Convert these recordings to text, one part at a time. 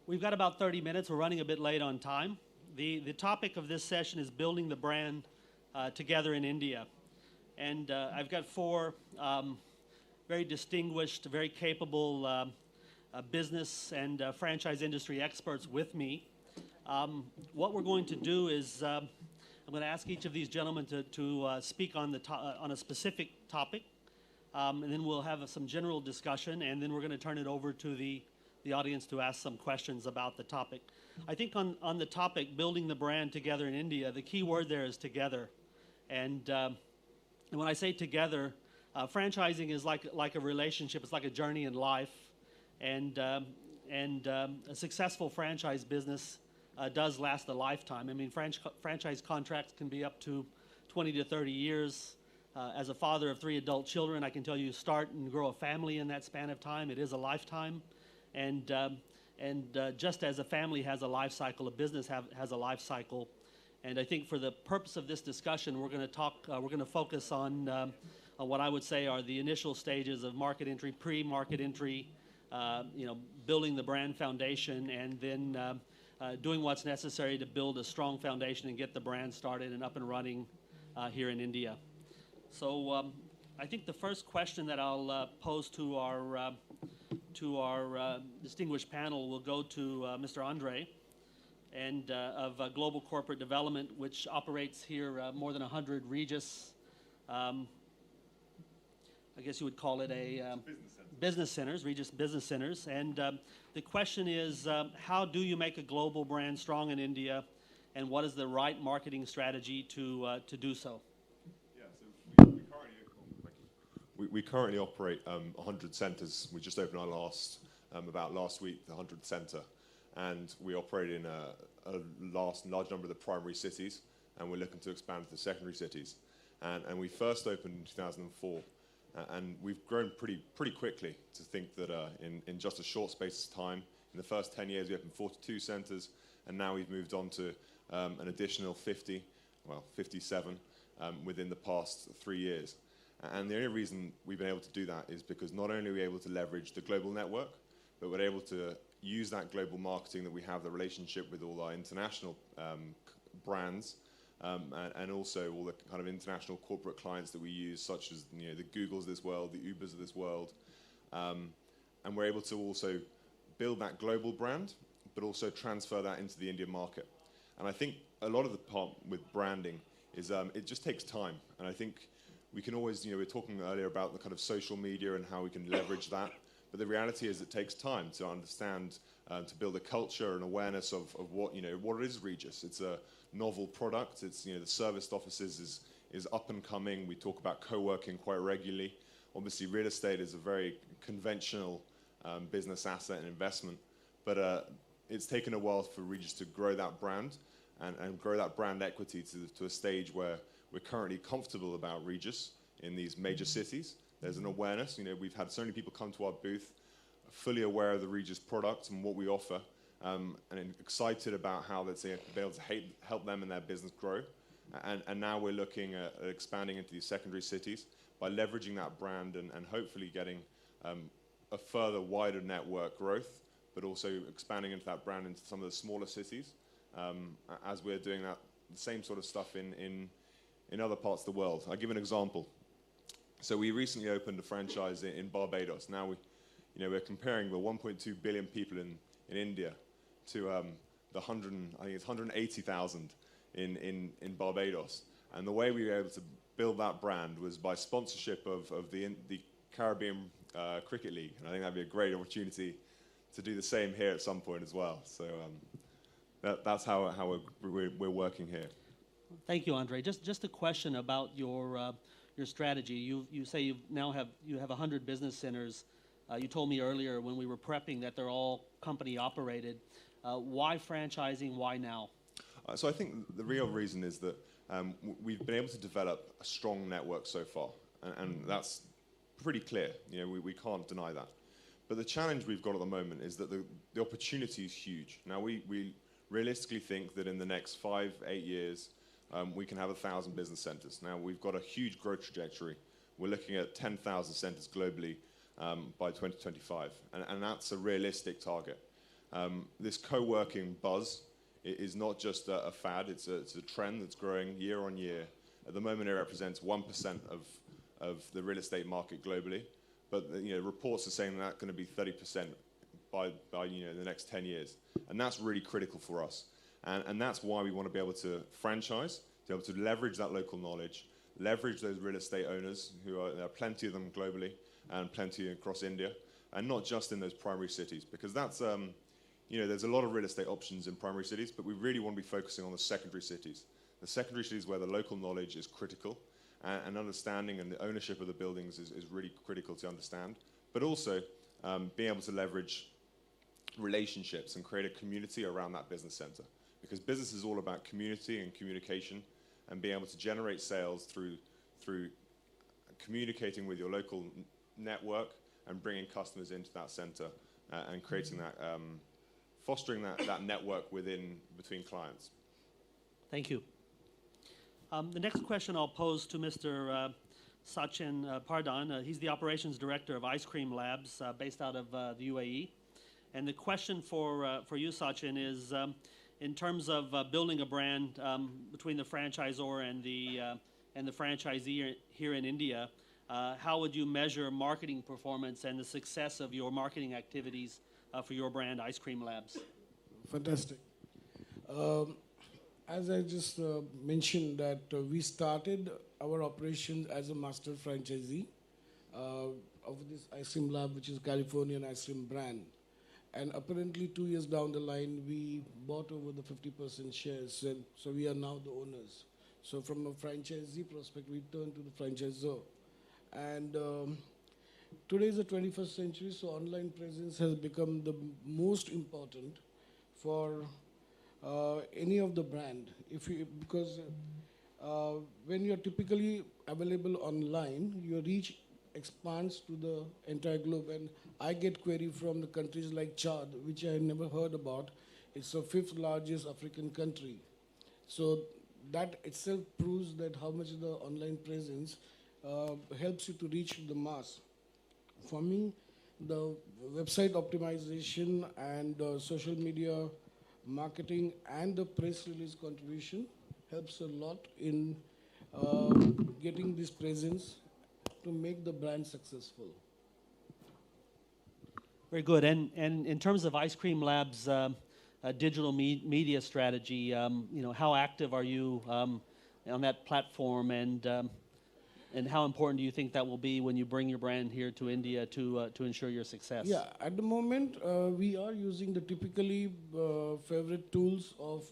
We've got about 30 minutes. We're running a bit late on time. The topic of this session is building the brand together in India. And I've got four very distinguished, very capable business and franchise industry experts with me. What we're going to do is I'm going to ask each of these gentlemen to speak on a specific topic, and then we'll have some general discussion, and then we're going to turn it over to the audience to ask some questions about the topic. I think on the topic, building the brand together in India, the key word there is together. And when I say together, franchising is like a relationship. It's like a journey in life. And a successful franchise business does last a lifetime. I mean, franchise contracts can be up to 20 to 30 years. As a father of 3 adult children, I can tell you start and grow a family in that span of time. It is a lifetime. And just as a family has a life cycle, a business has a life cycle. And I think for the purpose of this discussion, we're going to focus on what I would say are the initial stages of market entry, pre-market entry, building the brand foundation, and then doing what's necessary to build a strong foundation and get the brand started and up and running here in India. So I think the first question that I'll pose to our distinguished panel will go to Mr. Andre, and of Global Corporate Development, which operates here more than 100 Regis. I guess you would call it a business centers, Regis business centers. And the question is, how do you make a global brand strong in India, and what is the right marketing strategy to do so? Yeah, so we currently operate 100 centers. We just opened our last week, the 100th center, and we operate in a large number of the primary cities, and we're looking to expand to the secondary cities. And we first opened in 2004, and we've grown pretty quickly to think that in just a short space of time, in the first 10 years we opened 42 centers, and now we've moved on to an additional 57 within the past 3 years. And the only reason we've been able to do that is because not only are we able to leverage the global network, but we're able to use that global marketing that we have, the relationship with all our international brands, and also all the kind of international corporate clients that we use, such as the Googles of this world, the Ubers of this world. And we're able to also build that global brand, but also transfer that into the Indian market. And I think a lot of the part with branding is it just takes time. And I think we can always, we were talking earlier about the kind of social media and how we can leverage that. But the reality is it takes time to understand, to build a culture and awareness of what is Regis. It's a novel product. It's, the serviced offices is up and coming. We talk about co-working quite regularly. Obviously, real estate is a very conventional business asset and investment. But it's taken a while for Regis to grow that brand and grow that brand equity to a stage where we're currently comfortable about Regis in these major cities. There's an awareness. We've had so many people come to our booth fully aware of the Regis product and what we offer, and excited about how they'll be able to help them in their business grow. And now we're looking at expanding into these secondary cities by leveraging that brand and hopefully getting a further wider network growth, but also expanding into that brand into some of the smaller cities, as we're doing the same sort of stuff in other parts of the world. I'll give an example. So we recently opened a franchise in Barbados. Now we're comparing the 1.2 billion people in India to the 180,000 in Barbados. And the way we were able to build that brand was by sponsorship of the Caribbean Cricket League. And I think that'd be a great opportunity to do the same here at some point as well. So that's how we're working here. Thank you, Andre. Just a question about your strategy. You say you have 100 business centers. You told me earlier when we were prepping that they're all company operated. Why franchising? Why now? So I think the real reason is that we've been able to develop a strong network so far, and that's pretty clear. We can't deny that. But the challenge we've got at the moment is that the opportunity is huge. Now we realistically think that in the next 5-8 years, we can have 1,000 business centers. Now, we've got a huge growth trajectory. We're looking at 10,000 centers globally by 2025, and that's a realistic target. This co-working buzz is not just a fad, it's a trend that's growing year on year. At the moment, it represents 1% of the real estate market globally, but reports are saying that's going to be 30% by the next 10 years. And that's really critical for us. And that's why we want to be able to franchise, to be able to leverage that local knowledge, leverage those real estate owners, there are plenty of them globally, and plenty across India, and not just in those primary cities, because that's, there's a lot of real estate options in primary cities, but we really want to be focusing on the secondary cities. The secondary cities where the local knowledge is critical, and understanding and the ownership of the buildings is really critical to understand, but also being able to leverage relationships and create a community around that business center. Because business is all about community and communication, and being able to generate sales through communicating with your local network and bringing customers into that center and creating that, fostering that network between clients. Thank you. The next question I'll pose to Mr. Sachin Pardhan. He's the operations director of Ice Cream Labs based out of the UAE. And the question for you, Sachin, is in terms of building a brand between the franchisor and the franchisee here in India, how would you measure marketing performance and the success of your marketing activities for your brand, Ice Cream Labs? Fantastic. As I just mentioned that we started our operations as a master franchisee of this Ice Cream Lab, which is Californian ice cream brand. And apparently 2 years down the line, we bought over the 50% shares, and so we are now the owners. So from a franchisee perspective, we turn to the franchisor. And today is the 21st century, so online presence has become the most important for any of the brand. Because when you're typically available online, your reach expands to the entire globe. And I get query from the countries like Chad, which I never heard about. It's the 5th largest African country. So that itself proves that how much the online presence helps you to reach the mass. For me, the website optimization and social media marketing and the press release contribution helps a lot in getting this presence to make the brand successful. Very good. And in terms of Ice Cream Labs' digital media strategy, how active are you on that platform, and how important do you think that will be when you bring your brand here to India to ensure your success? Yeah, at the moment we are using the typically favorite tools of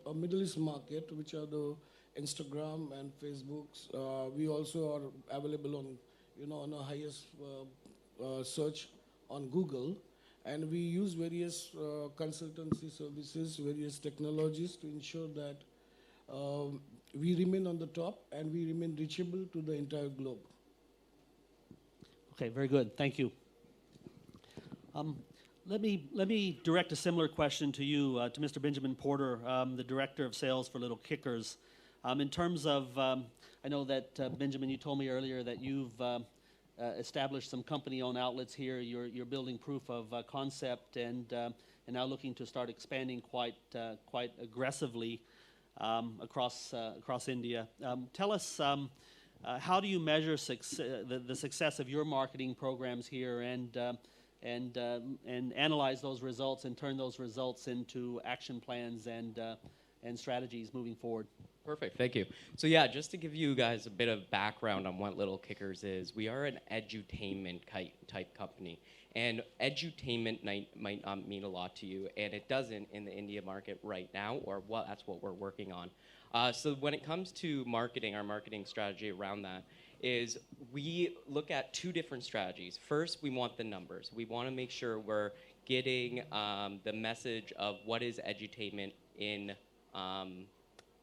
a Middle East market, which are the Instagram and Facebooks. We also are available on on a highest search on Google, and we use various consultancy services, various technologies to ensure that we remain on the top and we remain reachable to the entire globe. Okay, very good. Thank you. Let me direct a similar question to you, to Mr. Benjamin Porter, the Director of Sales for Little Kickers. In terms of, I know that, Benjamin, you told me earlier that you've established some company-owned outlets here. You're building proof of concept and now looking to start expanding quite aggressively across India. Tell us, how do you measure the success of your marketing programs here and analyze those results and turn those results into action plans and strategies moving forward? Perfect, thank you. So yeah, just to give you guys a bit of background on what Little Kickers is, we are an edutainment type company. And edutainment might not mean a lot to you, and it doesn't in the India market right now, or that's what we're working on. So when it comes to marketing, our marketing strategy around that is we look at 2 different strategies. First, we want the numbers. We want to make sure we're getting the message of what is edutainment in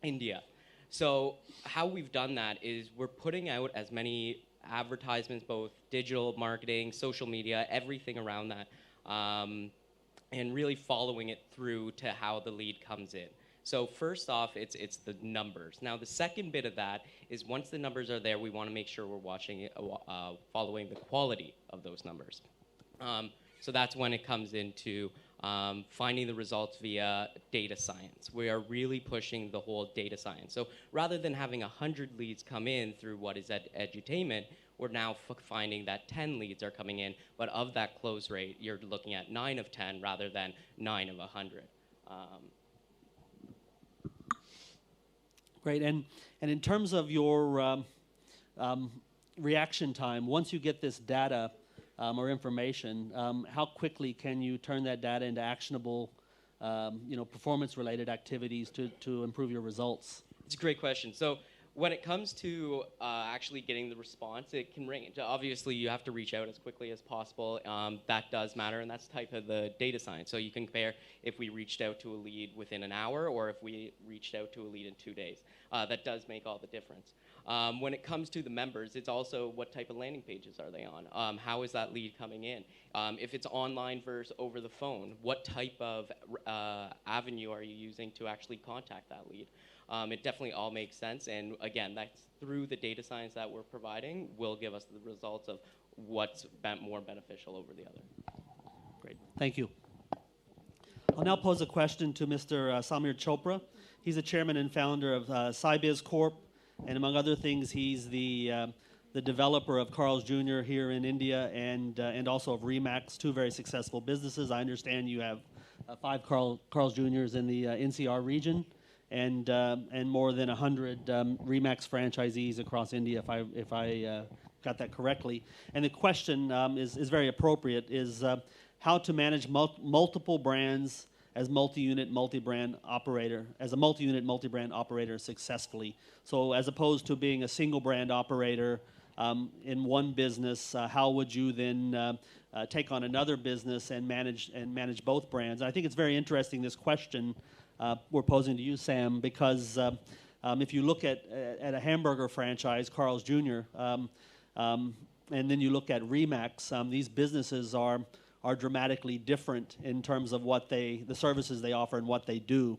India. So how we've done that is we're putting out as many advertisements, both digital marketing, social media, everything around that, and really following it through to how the lead comes in. So first off, it's the numbers. Now the second bit of that is once the numbers are there, we want to make sure we're following the quality of those numbers. So that's when it comes into finding the results via data science. We are really pushing the whole data science. So rather than having 100 leads come in through what is edutainment, we're now finding that 10 leads are coming in, but of that close rate, you're looking at 9 of 10 rather than 9 of 100. Great, and in terms of your reaction time, once you get this data or information, how quickly can you turn that data into actionable, performance-related activities to improve your results? It's a great question. So when it comes to actually getting the response, it can range. Obviously, you have to reach out as quickly as possible. That does matter, and that's type of the data science. So you can compare if we reached out to a lead within an hour or if we reached out to a lead in 2 days. That does make all the difference. When it comes to the members, it's also what type of landing pages are they on? How is that lead coming in? If it's online versus over the phone, what type of avenue are you using to actually contact that lead? It definitely all makes sense, and again, that's through the data science that we're providing will give us the results of what's more beneficial over the other. Great, thank you. I'll now pose a question to Mr. Samir Chopra. He's the chairman and founder of SciBiz Corp, and among other things, he's the developer of Carl's Jr. here in India and also of Remax, 2 very successful businesses. I understand you have 5 Carl's Jr.'s in the NCR region, and more than 100 Remax franchisees across India, if I got that correctly. And the question is very appropriate: is how to manage multiple brands as multi-unit, multi-brand operator, as a multi-unit, multi-brand operator successfully. So as opposed to being a single brand operator in one business, how would you then take on another business and manage both brands? I think it's very interesting, this question we're posing to you, Sam, because if you look at a hamburger franchise, Carl's Jr., and then you look at Remax, these businesses are dramatically different in terms of the services they offer and what they do.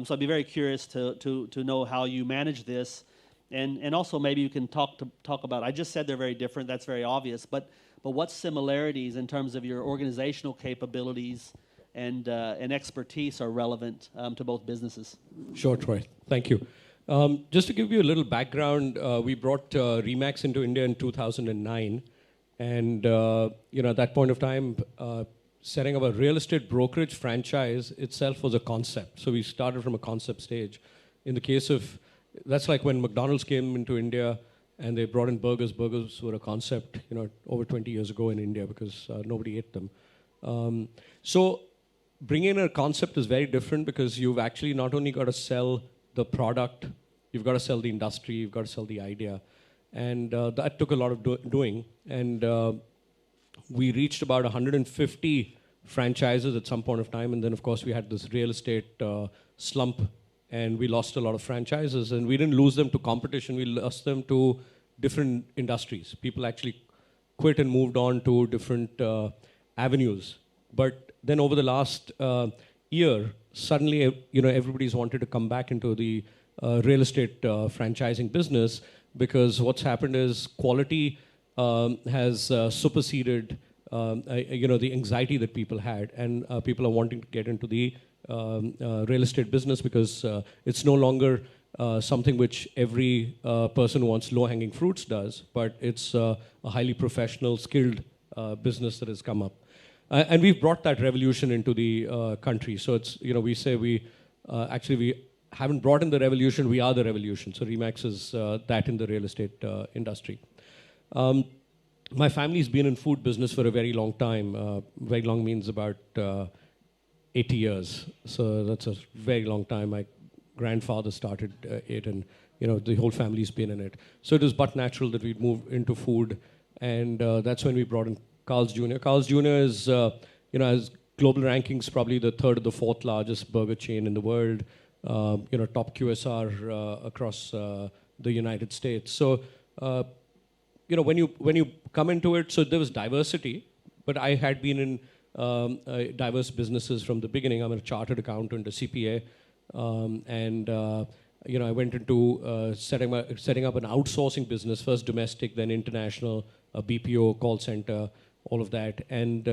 So I'd be very curious to know how you manage this, and also maybe you can talk about. I just said they're very different. That's very obvious. But what similarities in terms of your organizational capabilities and expertise are relevant to both businesses? Sure, Troy. Thank you. Just to give you a little background, we brought Remax into India in 2009. And at that point of time, setting up a real estate brokerage franchise itself was a concept. So we started from a concept stage. In the case of, that's like when McDonald's came into India and they brought in burgers. Burgers were a concept, over 20 years ago in India because nobody ate them. So bringing in a concept is very different because you've actually not only got to sell the product, you've got to sell the industry, you've got to sell the idea. And that took a lot of doing. And we reached about 150 franchises at some point of time. And then, of course, we had this real estate slump. And we lost a lot of franchises. And we didn't lose them to competition. We lost them to different industries. People actually quit and moved on to different avenues. But then over the last year, suddenly, everybody's wanted to come back into the real estate franchising business, because what's happened is quality has superseded the anxiety that people had, and people are wanting to get into the real estate business because it's no longer something which every person who wants low-hanging fruits does, but it's a highly professional, skilled business that has come up. And we've brought that revolution into the country. So it's, we say we haven't brought in the revolution, we are the revolution. So Remax is that in the real estate industry. My family's been in food business for a very long time. Very long means about 80 years. So that's a very long time. My grandfather started it, and the whole family's been in it. So it was but natural that we'd move into food, and that's when we brought in Carl's Jr. Carl's Jr. is, has global rankings, probably the 3rd or the 4th largest burger chain in the world. Top QSR across the United States. So, when you come into it, so there was diversity, but I had been in diverse businesses from the beginning. I'm a chartered accountant, a CPA, and I went into setting up an outsourcing business, first domestic, then international, a BPO, call center, all of that. And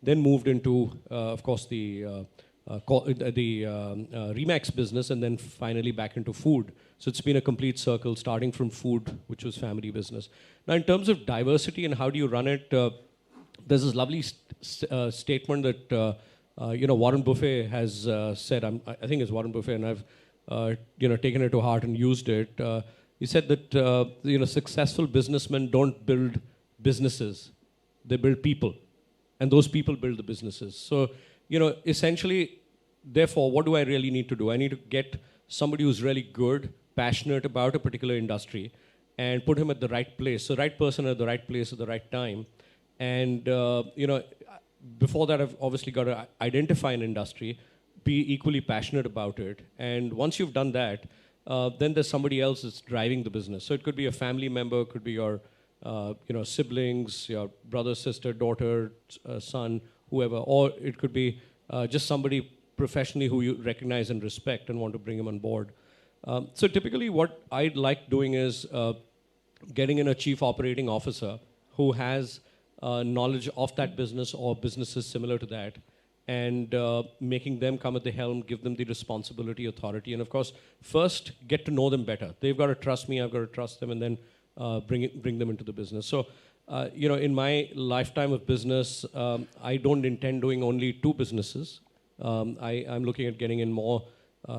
then moved into, of course, the Remax business, and then finally back into food. So it's been a complete circle, starting from food, which was family business. Now, in terms of diversity and how do you run it, there's this lovely statement that Warren Buffett has said. I think it's Warren Buffett, and I've taken it to heart and used it. He said that successful businessmen don't build businesses; they build people, and those people build the businesses. So essentially, therefore, what do I really need to do? I need to get somebody who's really good, passionate about a particular industry, and put him at the right place. So, right person at the right place at the right time. And before that, I've obviously got to identify an industry, be equally passionate about it. And once you've done that, then there's somebody else that's driving the business. So it could be a family member, it could be your siblings, your brother, sister, daughter, son, whoever, or it could be just somebody professionally who you recognize and respect and want to bring him on board. So typically what I'd like doing is getting in a chief operating officer who has knowledge of that business or businesses similar to that, and making them come at the helm, give them the responsibility, authority, and of course, first get to know them better. They've got to trust me, I've got to trust them, and then bring them into the business. So, in my lifetime of business, I don't intend doing only 2 businesses. I'm looking at getting in more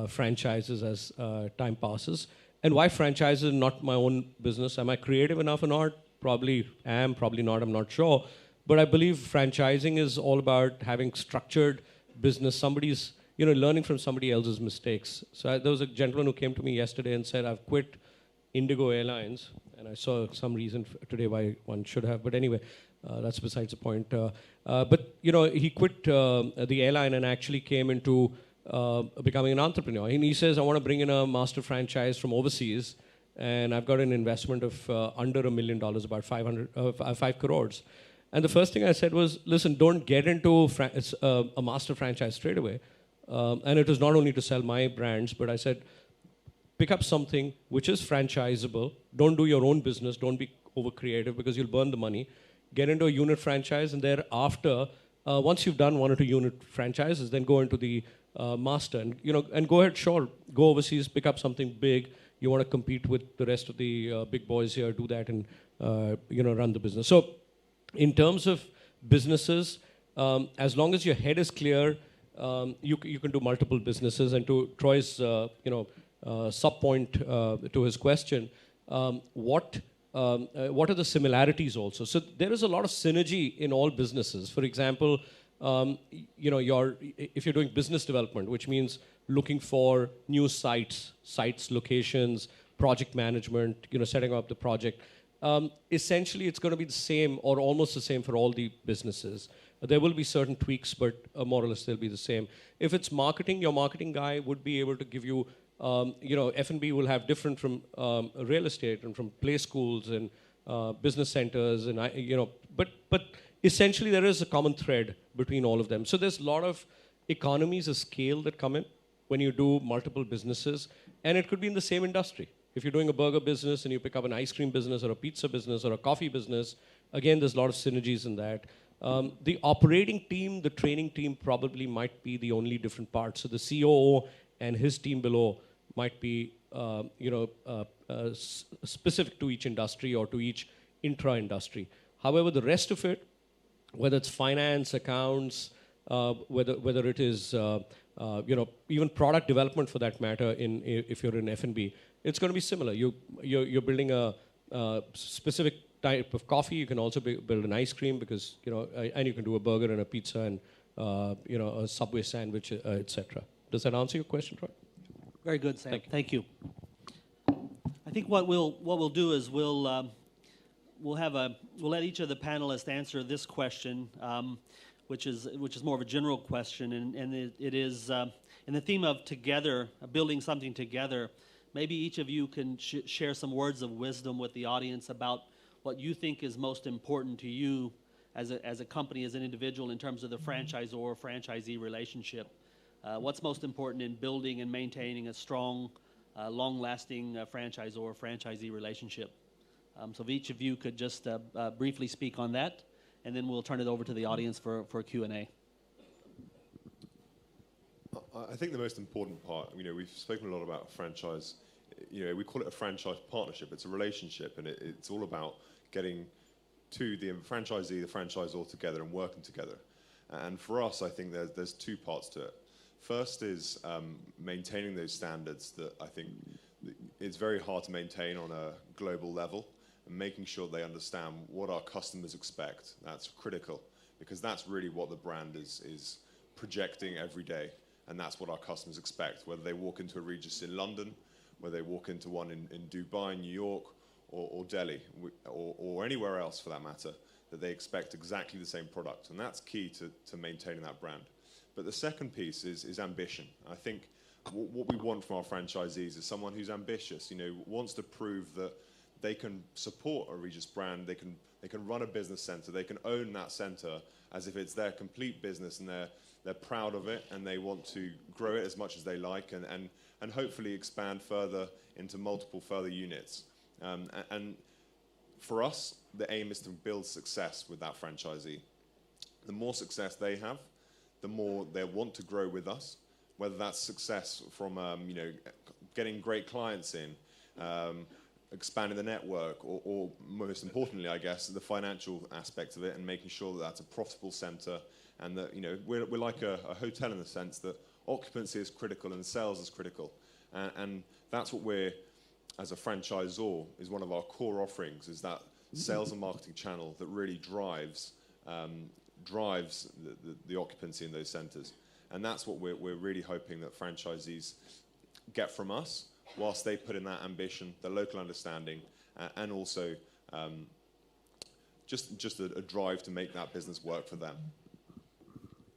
franchises as time passes. And why franchises and not my own business? Am I creative enough or not? Probably am, probably not, I'm not sure. But I believe franchising is all about having structured business. Somebody's, learning from somebody else's mistakes. So there was a gentleman who came to me yesterday and said, I've quit Indigo Airlines. And I saw some reason today why one should have. But anyway, that's besides the point. But he quit the airline and actually came into becoming an entrepreneur. And he says, I want to bring in a master franchise from overseas. And I've got an investment of under $1 million, about 5 crores. And the first thing I said was, listen, don't get into a master franchise straight away. And it was not only to sell my brands, but I said, pick up something which is franchisable. Don't do your own business. Don't be over creative because you'll burn the money. Get into a unit franchise, and thereafter, once you've done 1 or 2 unit franchises, then go into the master. And and go ahead, sure, go overseas, pick up something big. You want to compete with the rest of the big boys here, do that, and run the business. So, in terms of businesses, as long as your head is clear, you can do multiple businesses. And to Troy's sub point to his question, what are the similarities also? So there is a lot of synergy in all businesses. For example, if you're doing business development, which means looking for new sites, locations, project management, setting up the project. Essentially, it's going to be the same or almost the same for all the businesses. There will be certain tweaks, but more or less they'll be the same. If it's marketing, your marketing guy would be able to give you, F&B will have different from real estate and from play schools and business centers, and but essentially there is a common thread between all of them. So there's a lot of economies of scale that come in when you do multiple businesses, and it could be in the same industry. If you're doing a burger business and you pick up an ice cream business or a pizza business or a coffee business, again, there's a lot of synergies in that. The operating team, the training team probably might be the only different part. So the COO and his team below might be specific to each industry or to each intra-industry. However, the rest of it, whether it's finance, accounts, whether it is even product development for that matter, if you're in F&B, it's going to be similar. You're building a specific type of coffee. You can also build an ice cream because and you can do a burger and a pizza and a Subway sandwich, etc. Does that answer your question, Troy? Very good, Sam. Thank you. I think what we'll do is we'll let each of the panelists answer this question, which is more of a general question, and it is in the theme of together, building something together. Maybe each of you can share some words of wisdom with the audience about what you think is most important to you as a company, as an individual, in terms of the franchisor-franchisee relationship. What's most important in building and maintaining a strong, long-lasting franchisor-franchisee relationship? So if each of you could just briefly speak on that. and then we'll turn it over to the audience for Q&A. I think the most important part, we've spoken a lot about franchise. We call it a franchise partnership. It's a relationship, and it's all about getting to the franchisee, the franchisor together and working together. And for us, I think there's two parts to it. First is maintaining those standards that I think it's very hard to maintain on a global level, and making sure they understand what our customers expect. That's critical, because that's really what the brand is projecting every day, and that's what our customers expect, whether they walk into a Regis in London, whether they walk into one in Dubai, New York, or Delhi, or anywhere else for that matter, that they expect exactly the same product. And that's key to maintaining that brand. But the second piece is ambition. I think what we want from our franchisees is someone who's ambitious, wants to prove that they can support a Regis brand, they can run a business center, they can own that center as if it's their complete business, and they're proud of it, and they want to grow it as much as they like, and hopefully expand further into multiple further units. And for us, the aim is to build success with that franchisee. The more success they have, the more they want to grow with us, whether that's success from getting great clients in, expanding the network, or most importantly, I guess, the financial aspect of it, and making sure that that's a profitable center, and that we're like a hotel in the sense that occupancy is critical and sales is critical, and that's what we're, as a franchisor, is one of our core offerings, is that sales and marketing channel that really drives the occupancy in those centers. And that's what we're really hoping that franchisees get from us, whilst they put in that ambition, the local understanding, and also just a drive to make that business work for them.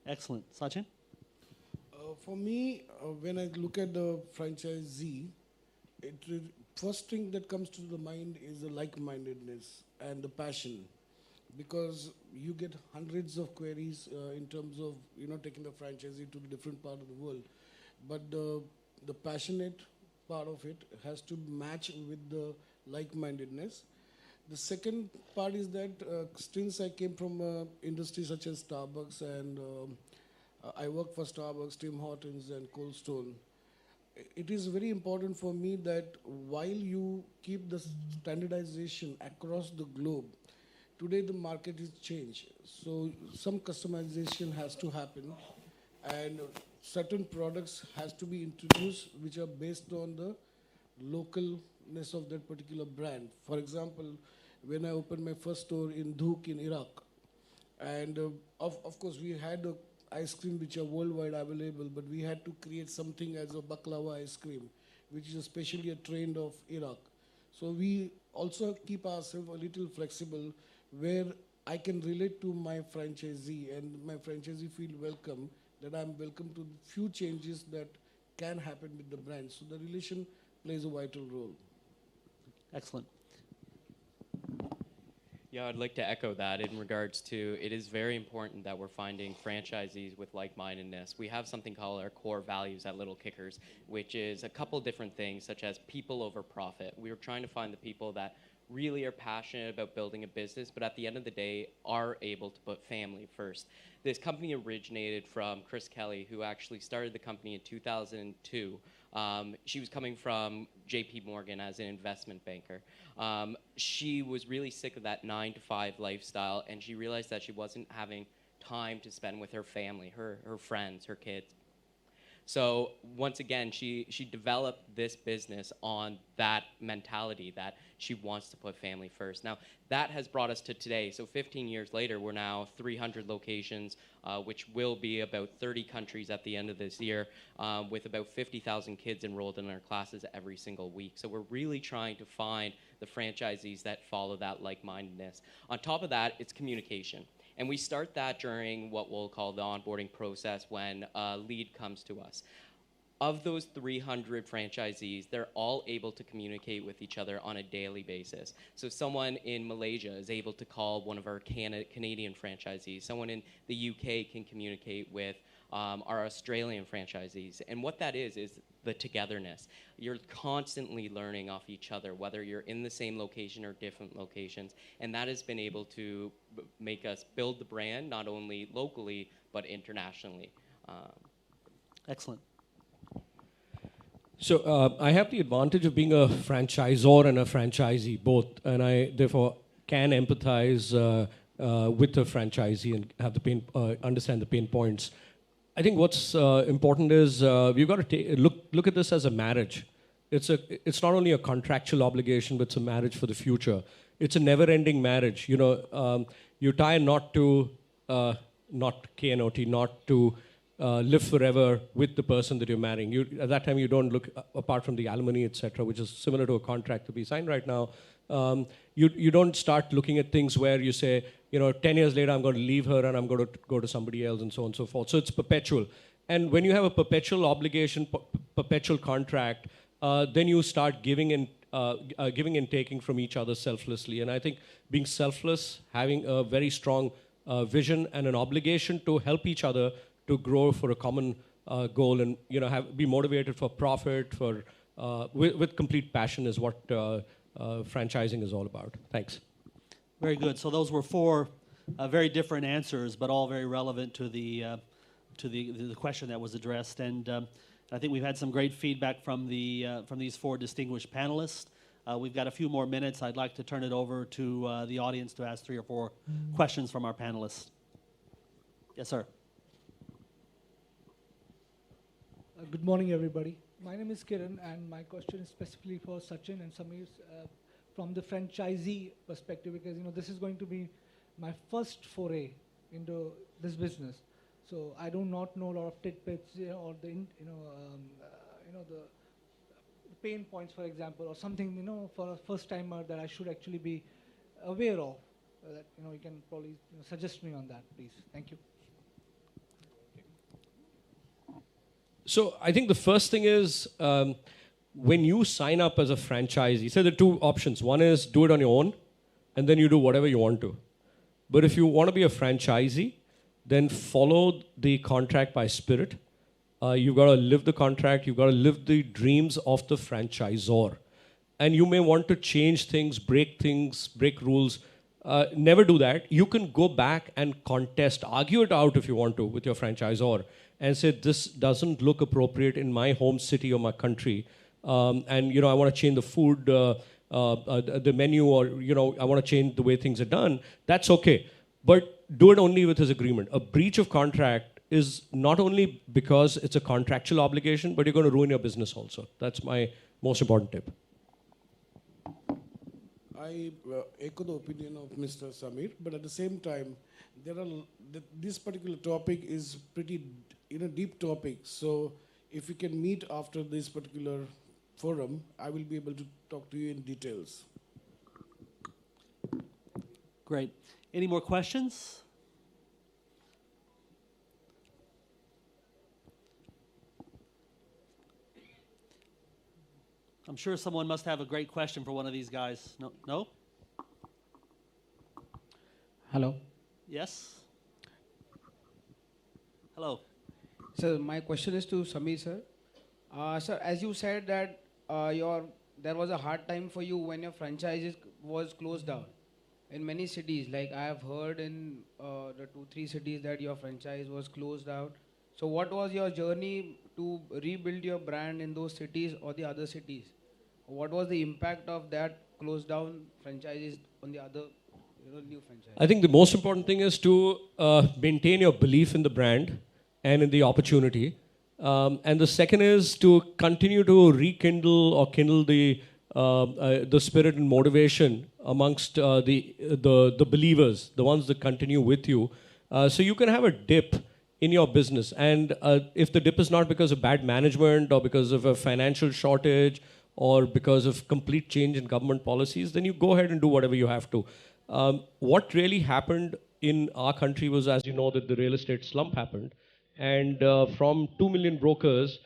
Excellent. Sachin? For me, when I look at the franchisee, first thing that comes to the mind is the like-mindedness and the passion, because you get hundreds of queries in terms of taking the franchisee to the different part of the world, but the passionate part of it has to match with the like-mindedness. The second part is that since I came from industry such as Starbucks, and I worked for Starbucks, Tim Hortons, and Cold Stone, it is very important for me that while you keep the standardization across the globe, today the market is changed. So some customization has to happen, and certain products has to be introduced which are based on the localness of that particular brand. For example, when I opened my first store in Dhuk in Iraq, and of course we had ice cream which are worldwide available, but we had to create something as a baklava ice cream, which is especially a trend of Iraq. So we also keep ourselves a little flexible, where I can relate to my franchisee, and my franchisee feel welcome, that I'm welcome to few changes that can happen with the brand. So the relation plays a vital role. Excellent. Yeah, I'd like to echo that in regards to, it is very important that we're finding franchisees with like-mindedness. We have something called our core values at Little Kickers, which is a couple different things, such as people over profit. We were trying to find the people that really are passionate about building a business, but at the end of the day are able to put family first. This company originated from Chris Kelly, who actually started the company in 2002. She was coming from JP Morgan as an investment banker. She was really sick of that 9-to-5 lifestyle, and she realized that she wasn't having time to spend with her family, her friends, her kids. So once again, she developed this business on that mentality that she wants to put family first. Now, that has brought us to today. So 15 years later, we're now 300 locations, which will be about 30 countries at the end of this year, with about 50,000 kids enrolled in our classes every single week. So we're really trying to find the franchisees that follow that like-mindedness. On top of that, it's communication. And we start that during what we'll call the onboarding process, when a lead comes to us. Of those 300 franchisees, they're all able to communicate with each other on a daily basis. So someone in Malaysia is able to call one of our Canadian franchisees. Someone in the UK can communicate with our Australian franchisees. And what that is the togetherness. You're constantly learning off each other, whether you're in the same location or different locations. And that has been able to make us build the brand, not only locally, but internationally. Excellent. So I have the advantage of being a franchisor and a franchisee both, and I therefore can empathize with a franchisee and have the understand the pain points. I think what's important is we've got to look at this as a marriage. It's not only a contractual obligation, but it's a marriage for the future. It's a never-ending marriage. You tie a knot to not KNOT, not to live forever with the person that you're marrying. At that time, you don't look apart from the alimony, etc., which is similar to a contract to be signed right now. You don't start looking at things where you say, 10 years later, I'm going to leave her and I'm going to go to somebody else and so on and so forth. So it's perpetual. And when you have a perpetual obligation, perpetual contract, then you start giving and taking from each other selflessly. And I think being selfless, having a very strong vision and an obligation to help each other to grow for a common goal and be motivated for profit, with complete passion is what franchising is all about. Thanks. Very good. So those were four very different answers, but all very relevant to the question that was addressed. And I think we've had some great feedback from these four distinguished panelists. We've got a few more minutes. I'd like to turn it over to the audience to ask 3 or 4 questions from our panelists. Yes, sir. Good morning, everybody. My name is Kiran, and my question is specifically for Sachin and Samir from the franchisee perspective, because this is going to be my first foray into this business. So I do not know a lot of tidbits or the the pain points, for example, or something for a first timer that I should actually be aware of. That you can probably suggest me on that, please. Thank you. So I think the first thing is when you sign up as a franchisee, so there are 2 options. One is do it on your own, and then you do whatever you want to. But if you want to be a franchisee, then follow the contract by spirit. You've got to live the contract. You've got to live the dreams of the franchisor. And you may want to change things, break rules. Never do that. You can go back and contest, argue it out if you want to with your franchisor and say, this doesn't look appropriate in my home city or my country. And I want to change the food, the menu, or I want to change the way things are done. That's okay. But do it only with his agreement. A breach of contract is not only because it's a contractual obligation, but you're going to ruin your business also. That's my most important tip. I echo the opinion of Mr. Samir, but at the same time, this particular topic is pretty deep topic. So if we can meet after this particular forum, I will be able to talk to you in details. Great. Any more questions? I'm sure someone must have a great question for one of these guys. No? No? Hello. Yes? Hello. So my question is to Samir sir. Sir, as you said that there was a hard time for you when your franchise was closed down in many cities. Like I have heard in the 2-3 cities that your franchise was closed out. So what was your journey to rebuild your brand in those cities or the other cities? What was the impact of that closed down franchises on the other new franchise? I think the most important thing is to maintain your belief in the brand and in the opportunity. And the second is to continue to rekindle or kindle the spirit and motivation amongst the believers, the ones that continue with you. So you can have a dip in your business. And if the dip is not because of bad management or because of a financial shortage or because of complete change in government policies, then you go ahead and do whatever you have to. What really happened in our country was, as you know, that the real estate slump happened. And from 2 million brokers,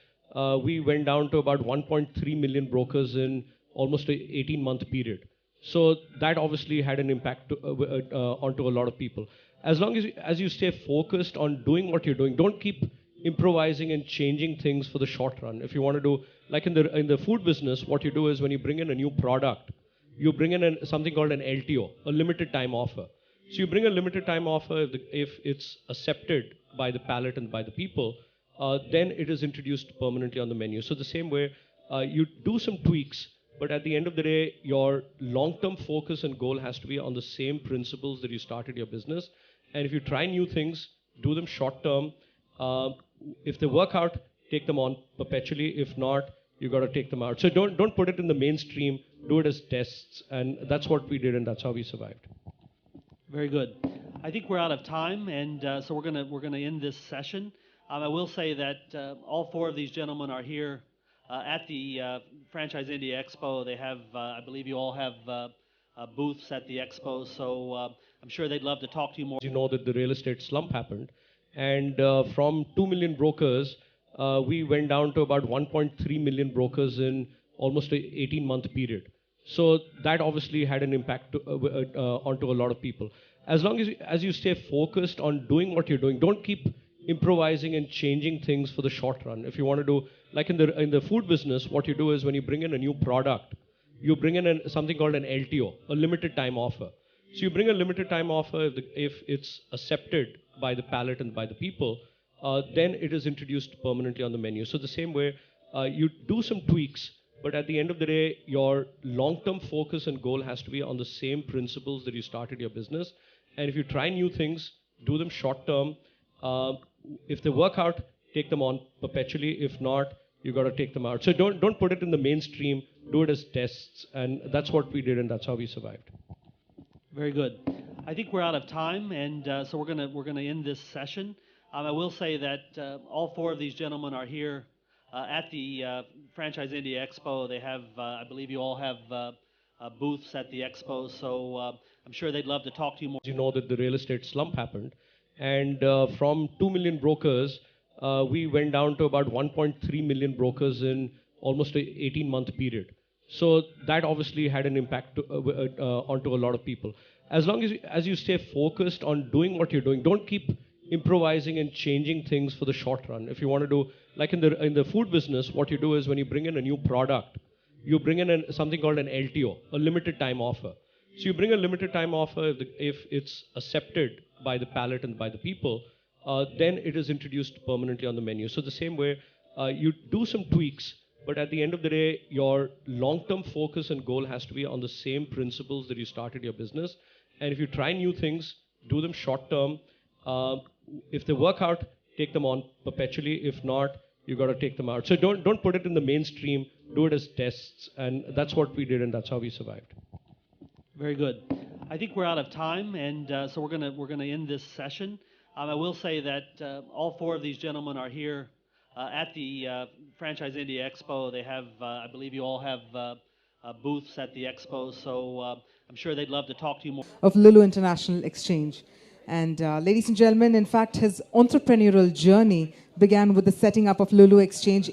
we went down to about 1.3 million brokers in almost an 18-month period. So that obviously had an impact onto a lot of people. As long as you stay focused on doing what you're doing, don't keep improvising and changing things for the short run. If you want to do, like in the food business, what you do is when you bring in a new product, you bring in something called an LTO, a limited time offer. So you bring a limited time offer if it's accepted by the palate and by the people, then it is introduced permanently on the menu. So the same way, you do some tweaks, but at the end of the day, your long-term focus and goal has to be on the same principles that you started your business. And if you try new things, do them short-term. If they work out, take them on perpetually. If not, you got to take them out. So don't put it in the mainstream. Do it as tests, and that's what we did, and that's how we survived. Very good. I think we're out of time, and so we're gonna end this session. I will say that all four of these gentlemen are here at the Franchise India Expo. They have, I believe, you all have booths at the expo, so I'm sure they'd love to talk to you more. You know that the real estate slump happened, and from 2 million brokers, we went down to about 1.3 million brokers in almost an 18-month period. So that obviously had an impact onto a lot of people. As long as you stay focused on doing what you're doing, don't keep improvising and changing things for the short run. If you want to do, like in the food business, what you do is when you bring in a new product, you bring in something called an LTO, a limited time offer. So you bring a limited time offer if it's accepted by the palate and by the people, then it is introduced permanently on the menu. So the same way, you do some tweaks, but at the end of the day, your long-term focus and goal has to be on the same principles that you started your business. And if you try new things, do them short-term. If they work out, take them on perpetually. If not, you got to take them out. So don't put it in the mainstream. Do it as tests, and that's what we did, and that's how we survived. Very good. I think we're out of time, and so we're gonna end this session. I will say that all four of these gentlemen are here at the Franchise India Expo. They have, I believe, you all have booths at the expo, so I'm sure they'd love to talk to you more. You know that the real estate slump happened, and from 2 million brokers, we went down to about 1.3 million brokers in almost an 18-month period. So that obviously had an impact onto a lot of people. As long as you stay focused on doing what you're doing, don't keep improvising and changing things for the short run. If you want to do, like in the food business, what you do is when you bring in a new product, you bring in something called an LTO, a limited time offer. So you bring a limited time offer if it's accepted by the palate and by the people, then it is introduced permanently on the menu. So the same way, you do some tweaks, but at the end of the day, your long-term focus and goal has to be on the same principles that you started your business. And if you try new things, do them short-term. If they work out, take them on perpetually. If not, you got to take them out. So don't put it in the mainstream. Do it as tests, and that's what we did, and that's how we survived. Very good. I think we're out of time, and so we're gonna end this session. I will say that all four of these gentlemen are here at the Franchise India Expo. They have, I believe, you all have booths at the expo, so I'm sure they'd love to talk to you more. Of Lulu International Exchange. And ladies and gentlemen, in fact, his entrepreneurial journey began with the setting up of Lulu Exchange.